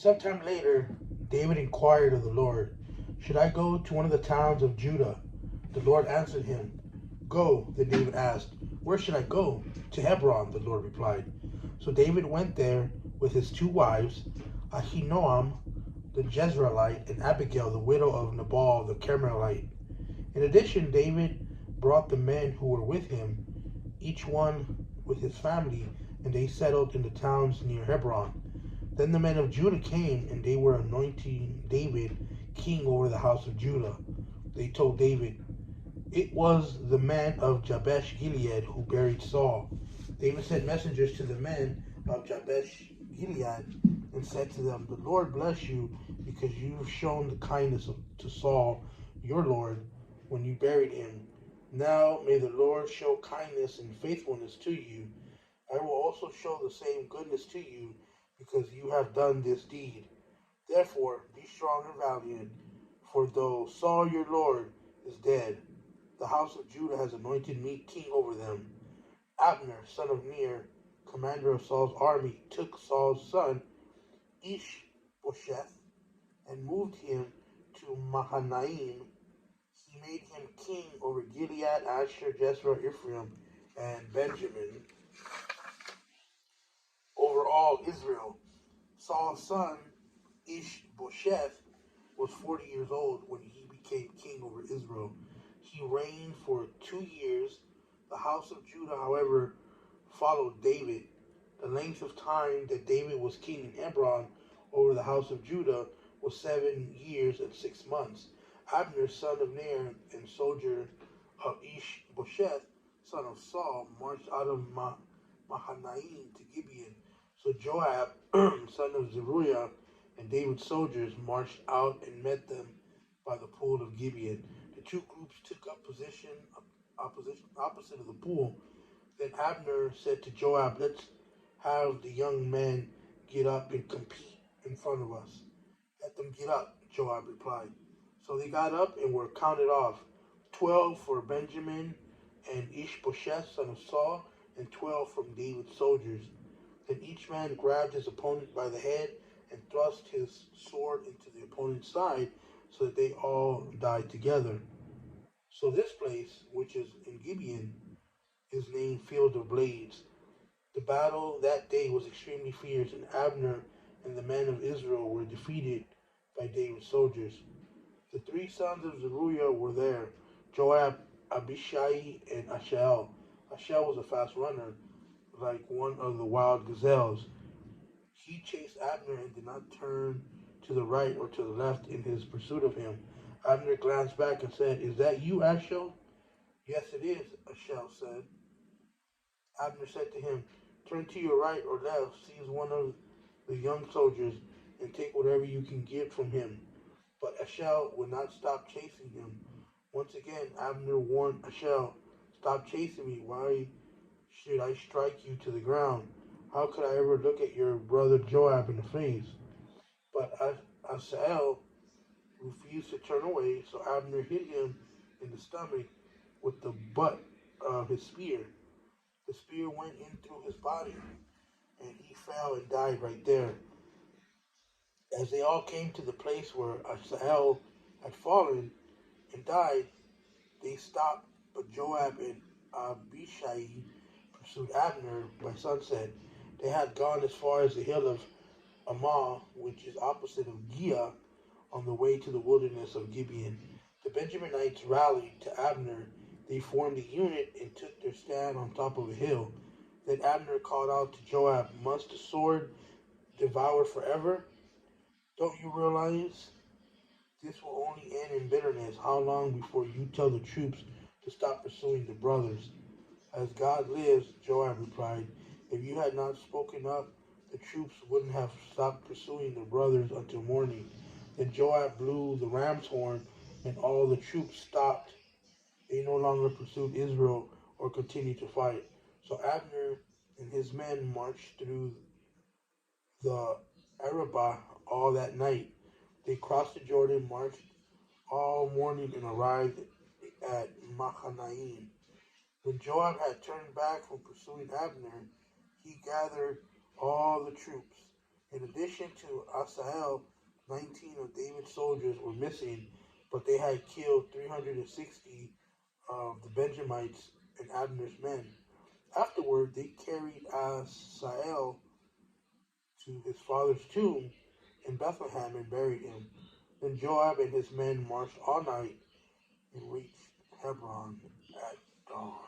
Sometime later, David inquired of the Lord, "Should I go to one of the towns of Judah?" The Lord answered him, "Go." Then David asked, "Where should I go?" "To Hebron," the Lord replied. So David went there with his two wives, Ahinoam the Jezreelite and Abigail the widow of Nabal the Carmelite. In addition, David brought the men who were with him, each one with his family, and they settled in the towns near Hebron. Then the men of Judah came, and they were anointing David king over the house of Judah. They told David, "It was the men of Jabesh Gilead who buried Saul." David sent messengers to the men of Jabesh Gilead and said to them, "The Lord bless you, because you have shown the kindness to Saul, your Lord, when you buried him. Now may the Lord show kindness and faithfulness to you. I will also show the same goodness to you, because you have done this deed. Therefore be strong and valiant, for though Saul your Lord is dead, the house of Judah has anointed me king over them." Abner, son of Ner, commander of Saul's army, took Saul's son Ishbosheth and moved him to Mahanaim. He made him king over Gilead, Asher, Jezreel, Ephraim, and Benjamin, over all Israel. Saul's son Ishbosheth was 40 years old when he became king over Israel. He reigned for 2 years. The house of Judah, however, followed David. The length of time that David was king in Hebron over the house of Judah was 7 years and 6 months. Abner, son of Ner, and soldier of Ishbosheth, son of Saul, marched out of Mahanaim to Gibeon. So Joab, son of Zeruiah, and David's soldiers marched out and met them by the pool of Gibeon. The two groups took up position opposite of the pool. Then Abner said to Joab, "Let's have the young men get up and compete in front of us." "Let them get up," Joab replied. So they got up and were counted off, 12 for Benjamin and Ishbosheth, son of Saul, and 12 from David's soldiers. Then each man grabbed his opponent by the head and thrust his sword into the opponent's side, so that they all died together. So this place, which is in Gibeon, is named Field of Blades. The battle that day was extremely fierce, and Abner and the men of Israel were defeated by David's soldiers. The three sons of Zeruiah were there: Joab, Abishai, and Asahel. Asahel was a fast runner, like one of the wild gazelles. He chased Abner and did not turn to the right or to the left in his pursuit of him. Abner glanced back and said, "Is that you, Asahel?" "Yes, it is," Asahel said. Abner said to him, "Turn to your right or left, seize one of the young soldiers, and take whatever you can get from him." But Asahel would not stop chasing him. Once again, Abner warned Asahel, "Stop chasing me. Why should I strike you to the ground? How could I ever look at your brother Joab in the face?" But Asahel refused to turn away, so Abner hit him in the stomach with the butt of his spear. The spear went in through his body, and he fell and died right there. As they all came to the place where Asahel had fallen and died, they stopped, but Joab and Abishai pursued Abner by sunset. They had gone as far as the hill of Ammah, which is opposite of Giah, on the way to the wilderness of Gibeon. The Benjaminites rallied to Abner. They formed a unit and took their stand on top of a hill. Then Abner called out to Joab, "Must the sword devour forever? Don't you realize this will only end in bitterness? How long before you tell the troops to stop pursuing the brothers?" "As God lives," Joab replied, "if you had not spoken up, the troops wouldn't have stopped pursuing the brothers until morning." Then Joab blew the ram's horn, and all the troops stopped. They no longer pursued Israel or continued to fight. So Abner and his men marched through the Arabah all that night. They crossed the Jordan, marched all morning, and arrived at Mahanaim. When Joab had turned back from pursuing Abner, he gathered all the troops. In addition to Asael, 19 of David's soldiers were missing, but they had killed 360 of the Benjamites and Abner's men. Afterward, they carried Asael to his father's tomb in Bethlehem and buried him. Then Joab and his men marched all night and reached Hebron at dawn.